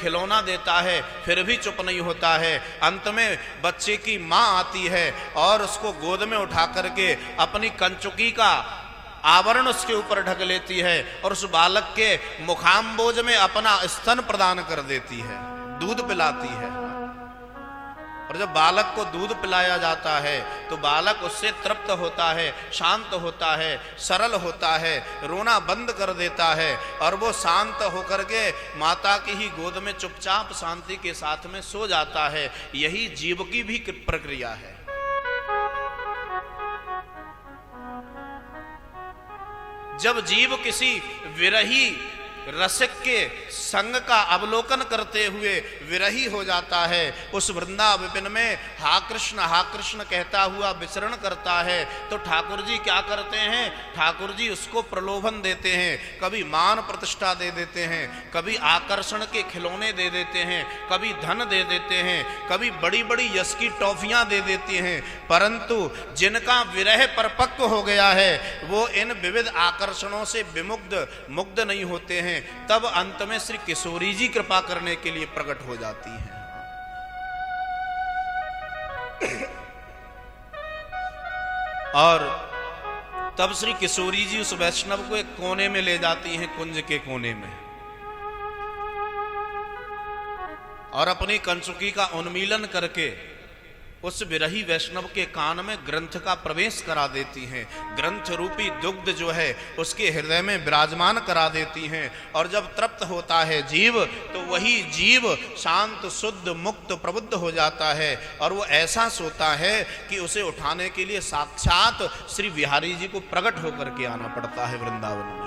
खिलौना देता है फिर भी चुप नहीं होता है। अंत में बच्चे की माँ आती है और उसको गोद में उठा करके अपनी कंचुकी का आवरण उसके ऊपर ढक लेती है और उस बालक के मुखाम्बोज में अपना स्तन प्रदान कर देती है, दूध पिलाती है। और जब बालक को दूध पिलाया जाता है तो बालक उससे तृप्त होता है, शांत होता है, सरल होता है, रोना बंद कर देता है और वो शांत होकर के माता की ही गोद में चुपचाप शांति के साथ में सो जाता है। यही जीव की भी प्रक्रिया है। जब जीव किसी विरही रसिक के संग का अवलोकन करते हुए विरही हो जाता है, उस वृंदावन में हा कृष्ण कहता हुआ विचरण करता है, तो ठाकुर जी क्या करते हैं? ठाकुर जी उसको प्रलोभन देते हैं, कभी मान प्रतिष्ठा दे देते हैं, कभी आकर्षण के खिलौने दे देते हैं, कभी धन दे देते हैं, कभी बड़ी बड़ी यश की टॉफियां दे देती हैं। परंतु जिनका विरह परिपक्व हो गया है वो इन विविध आकर्षणों से मुग्ध नहीं होते हैं। तब अंत में श्री किशोरी जी कृपा करने के लिए प्रकट हो जाती हैं। और तब श्री किशोरी जी उस वैष्णव को एक कोने में ले जाती हैं, कुंज के कोने में, और अपनी कंचुकी का उन्मीलन करके उस विरही वैष्णव के कान में ग्रंथ का प्रवेश करा देती हैं। ग्रंथ रूपी दुग्ध जो है उसके हृदय में विराजमान करा देती हैं। और जब तृप्त होता है जीव तो वही जीव शांत शुद्ध मुक्त प्रबुद्ध हो जाता है और वो ऐसा सोता है कि उसे उठाने के लिए साक्षात श्री बिहारी जी को प्रकट होकर के आना पड़ता है वृंदावन में।